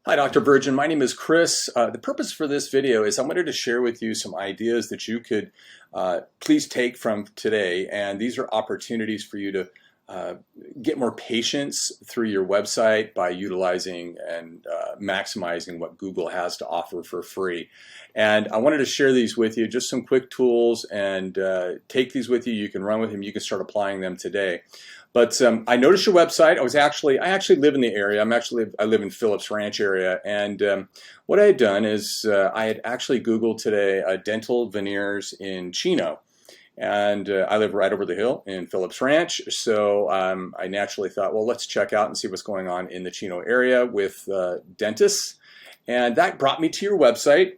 Hi, Dr. Virgin. My name is Chris. The purpose for this video is I wanted to share with you some ideas that you could please take from today. And these are opportunities for you to get more patience through your website by utilizing and maximizing what Google has to offer for free. And I wanted to share these with you, just some quick tools, and take these with you. You can run with them. You can start applying them today. But I noticed your website. I actually live in the area. I live in Phillips Ranch area, and what I had done is I had actually Googled today dental veneers in Chino, and I live right over the hill in Phillips Ranch. So I naturally thought, well, let's check out and see what's going on in the Chino area with dentists, and that brought me to your website.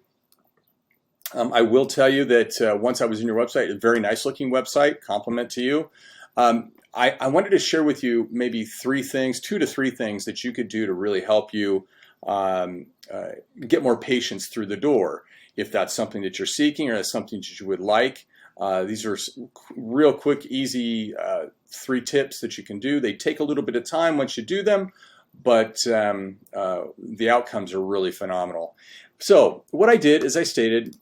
I will tell you that once I was in your website, a very nice looking website. Compliment to you. I wanted to share with you maybe two to three things that you could do to really help you get more patients through the door. If that's something that you're seeking or that's something that you would like, these are real quick, easy 3 tips that you can do. They take a little bit of time once you do them, but the outcomes are really phenomenal. So what I did, as I stated,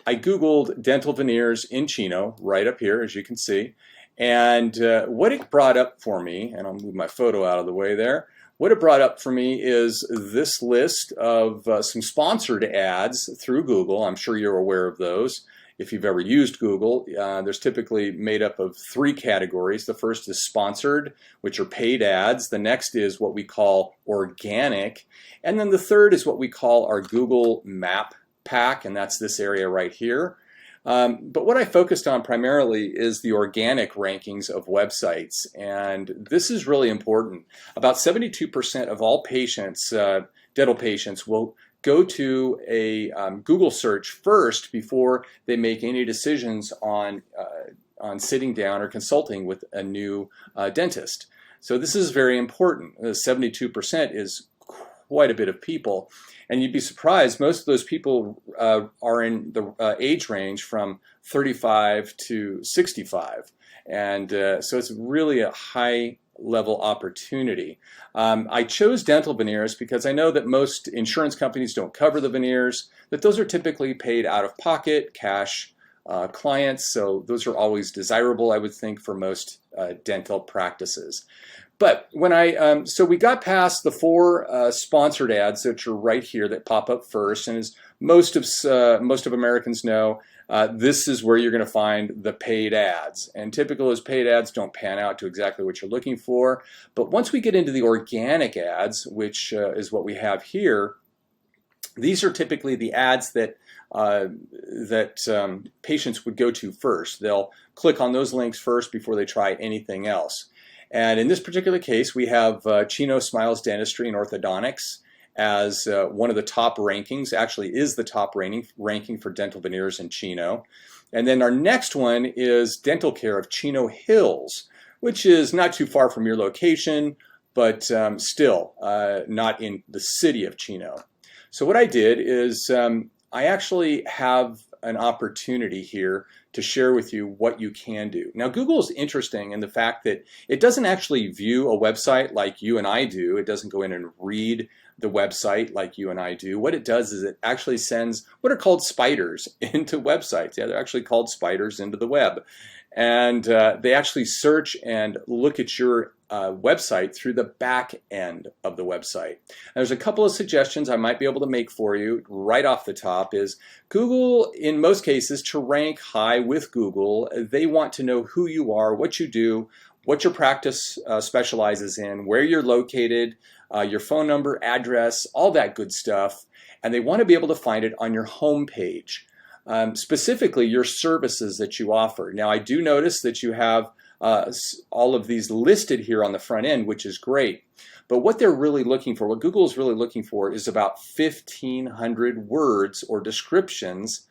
I Googled dental veneers in Chino, right up here, as you can see. And what it brought up for me, and I'll move my photo out of the way there, what it brought up for me is this list of some sponsored ads through Google. I'm sure you're aware of those. If you've ever used Google, there's typically made up of 3 categories. The first is sponsored, which are paid ads. The next is what we call organic. And then the third is what we call our Google Map Pack, and that's this area right here. But what I focused on primarily is the organic rankings of websites, and this is really important. About 72% of all patients, dental patients, will go to a Google search first before they make any decisions on sitting down or consulting with a new dentist. So this is very important. 72% is quite a bit of people. And you'd be surprised, most of those people are in the age range from 35 to 65. And so it's really a high level opportunity. I chose dental veneers because I know that most insurance companies don't cover the veneers, that those are typically paid out of pocket, cash clients. So those are always desirable, I would think, for most dental practices. But when so we got past the 4 sponsored ads that are right here that pop up first, and as most of Americans know, this is where you're going to find the paid ads. And typical as paid ads don't pan out to exactly what you're looking for. But once we get into the organic ads, which is what we have here, these are typically the ads that patients would go to first. They'll click on those links first before they try anything else. And in this particular case, we have Chino Smiles Dentistry and Orthodontics as one of the top rankings, actually is the top ranking for dental veneers in Chino. And then our next one is Dental Care of Chino Hills, which is not too far from your location, but still not in the city of Chino. So what I did is I actually have an opportunity here to share with you what you can do. Now, Google is interesting in the fact that it doesn't actually view a website like you and I do. It doesn't go in and read the website like you and I do. What it does is it actually sends what are called spiders into websites. Yeah, they're actually called spiders into the web. And they actually search and look at your website through the back end of the website. And there's a couple of suggestions I might be able to make for you right off the top is Google, in most cases, to rank high with Google, they want to know who you are, what you do, what your practice specializes in, where you're located, your phone number, address, all that good stuff. And they want to be able to find it on your home page. Specifically your services that you offer. Now I do notice that you have all of these listed here on the front end, which is great. But what they're really looking for, what Google is really looking for, is about 1,500 words or descriptions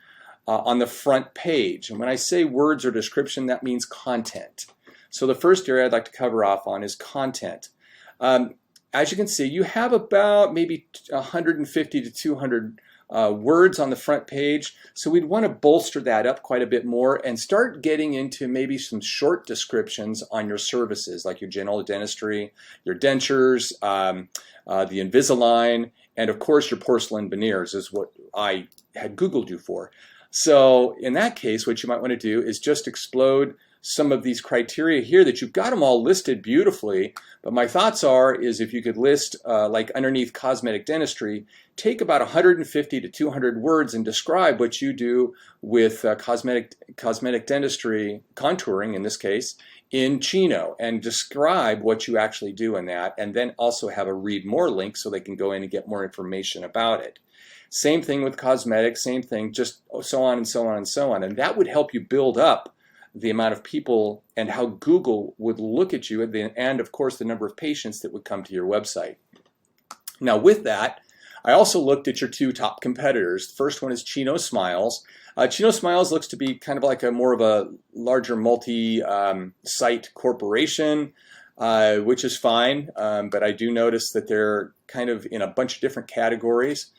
on the front page. And when I say words or description, that means content. So the first area I'd like to cover off on is content. As you can see, you have about maybe 150 to 200 words on the front page. So we'd want to bolster that up quite a bit more and start getting into maybe some short descriptions on your services, like your general dentistry, your dentures, the Invisalign, And of course, your porcelain veneers is what I had Googled you for. So in that case, what you might want to do is just explode some of these criteria here that you've got them all listed beautifully. But my thoughts are is if you could list like underneath cosmetic dentistry, take about 150 to 200 words and describe what you do with cosmetic dentistry, contouring in this case, in Chino, and describe what you actually do in that, and then also have a read more link so they can go in and get more information about it. Same thing with cosmetics, same thing, just so on and so on and so on. And that would help you build up the amount of people and how Google would look at you, and of course the number of patients that would come to your website. Now with that, I also looked at your two top competitors. The first one is Chino Smiles. Chino Smiles looks to be kind of like a more of a larger multi-site corporation, which is fine, but I do notice that they're kind of in a bunch of different categories.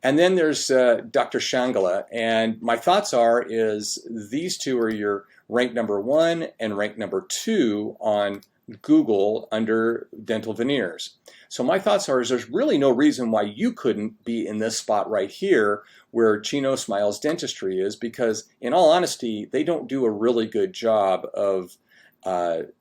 And then there's Dr. Shangala, and my thoughts are is these two are your rank number 1 and rank number 2 on Google under dental veneers. So my thoughts are is there's really no reason why you couldn't be in this spot right here where Chino Smiles Dentistry is, because in all honesty, they don't do a really good job of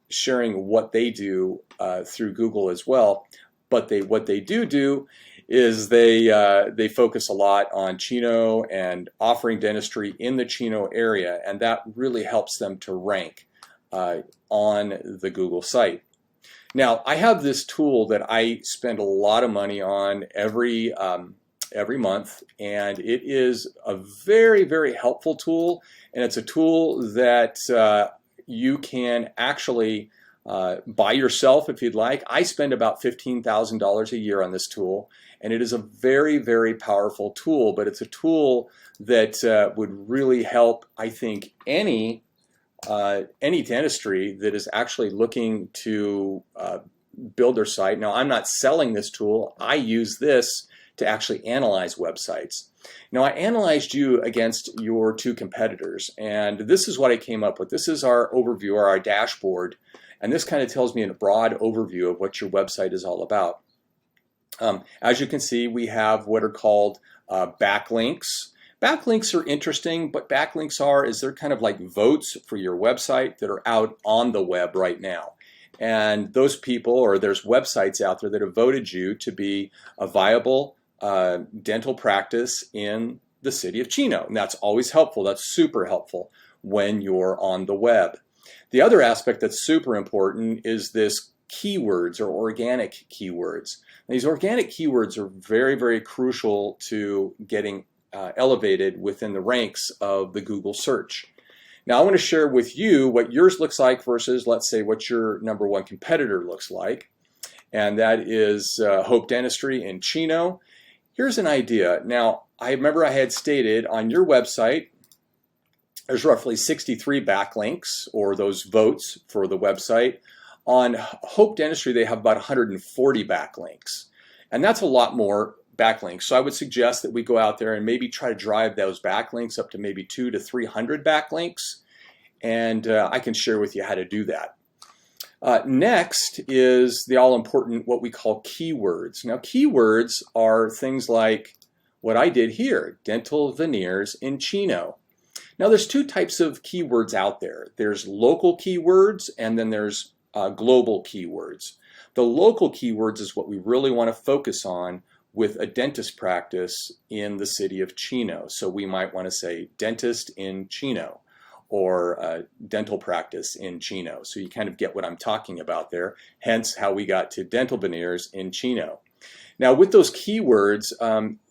sharing what they do through Google as well. But what they do is they focus a lot on Chino and offering dentistry in the Chino area, and that really helps them to rank on the Google site. Now, I have this tool that I spend a lot of money on every month, and it is a very, very helpful tool, and it's a tool that you can actually buy yourself if you'd like. I spend about $15,000 a year on this tool, and it is a very, very powerful tool, but it's a tool that would really help, I think, any dentistry that is actually looking to build their site. Now, I'm not selling this tool. I use this to actually analyze websites. Now, I analyzed you against your two competitors, and this is what I came up with. This is our overview, or our dashboard, and this kind of tells me in a broad overview of what your website is all about. As you can see, we have what are called backlinks. Backlinks are interesting, but backlinks they're kind of like votes for your website that are out on the web right now. And those people, or there's websites out there that have voted you to be a viable dental practice in the city of Chino. And that's always helpful. That's super helpful when you're on the web. The other aspect that's super important is this keywords, or organic keywords. And these organic keywords are very, very crucial to getting elevated within the ranks of the Google search. Now, I want to share with you what yours looks like versus, let's say, what your number 1 competitor looks like. And that is Hope Dentistry in Chino. Here's an idea. Now, I remember I had stated on your website, there's roughly 63 backlinks, or those votes for the website. On Hope Dentistry, they have about 140 backlinks. And that's a lot more backlinks. So I would suggest that we go out there and maybe try to drive those backlinks up to maybe 200 to 300 backlinks. And I can share with you how to do that. Next is the all-important what we call keywords. Now, keywords are things like what I did here, dental veneers in Chino. Now, there's two types of keywords out there. There's local keywords, and then there's global keywords. The local keywords is what we really want to focus on with a dentist practice in the city of Chino. So we might want to say dentist in Chino, or dental practice in Chino. So you kind of get what I'm talking about there, hence how we got to dental veneers in Chino. Now, with those keywords,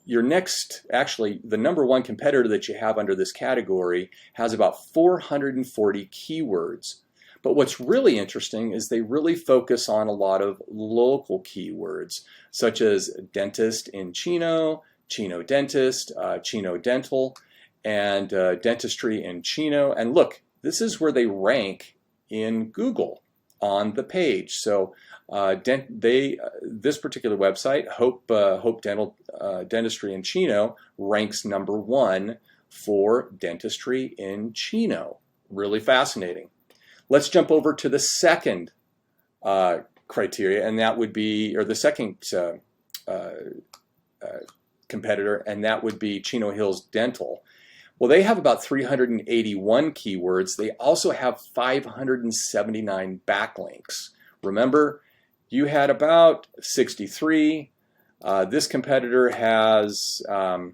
your next, actually, the number 1 competitor that you have under this category has about 440 keywords. But what's really interesting is they really focus on a lot of local keywords, such as dentist in Chino, Chino dentist, Chino dental, and dentistry in Chino. And look, this is where they rank in Google on the page. So this particular website, Hope Dental Dentistry in Chino, ranks number 1 for dentistry in Chino. Really fascinating. Let's jump over to the second criteria, and that would be, or the second competitor, and that would be Chino Hills Dental. Well, they have about 381 keywords. They also have 579 backlinks. Remember, you had about 63. This competitor has, has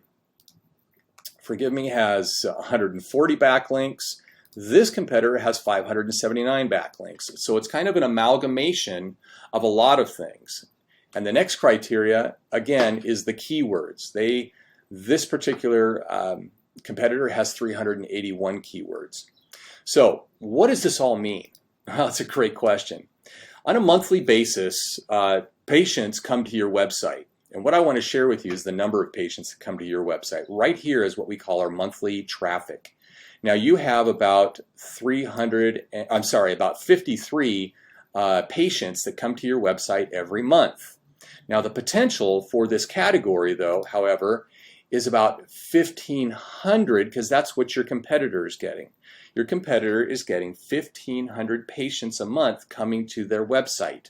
140 backlinks. This competitor has 579 backlinks. So it's kind of an amalgamation of a lot of things. And the next criteria, again, is the keywords. This particular competitor has 381 keywords. So what does this all mean? Well, that's a great question. On a monthly basis, patients come to your website. And what I want to share with you is the number of patients that come to your website. Right here is what we call our monthly traffic. Now you have about 53 patients that come to your website every month. Now the potential for this category, though, however, is about 1,500, because that's what your competitor is getting. Your competitor is getting 1,500 patients a month coming to their website.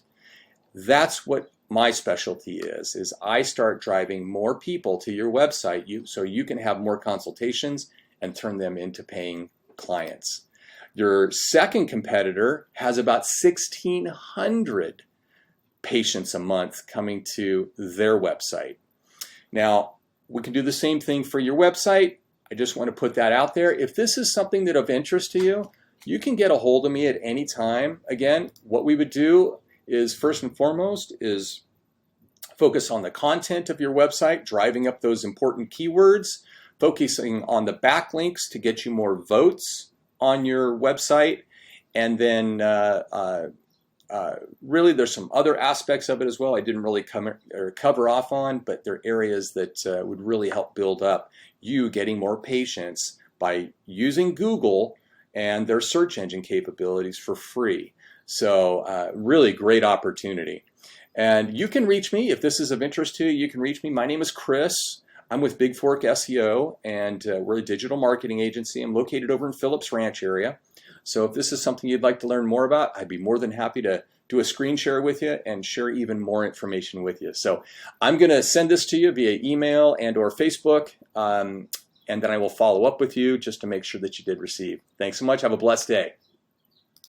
That's what my specialty is I start driving more people to your website so you can have more consultations and turn them into paying clients. Your second competitor has about 1,600 patients a month coming to their website. Now, we can do the same thing for your website. I just want to put that out there. If this is something that of interest to you, you can get a hold of me at any time. Again, what we would do is first and foremost is focus on the content of your website, driving up those important keywords, focusing on the backlinks to get you more votes on your website, and then really there's some other aspects of it as well I didn't really cover off on, but they're areas that would really help build up you getting more patients by using Google and their search engine capabilities for free. So really great opportunity. And you can reach me if this is of interest to you. You can reach me. My name is Chris. I'm with Big Fork SEO, and we're a digital marketing agency. I'm located over in Phillips Ranch area. So if this is something you'd like to learn more about, I'd be more than happy to do a screen share with you and share even more information with you. So I'm going to send this to you via email and or Facebook, and then I will follow up with you just to make sure that you did receive. Thanks so much. Have a blessed day.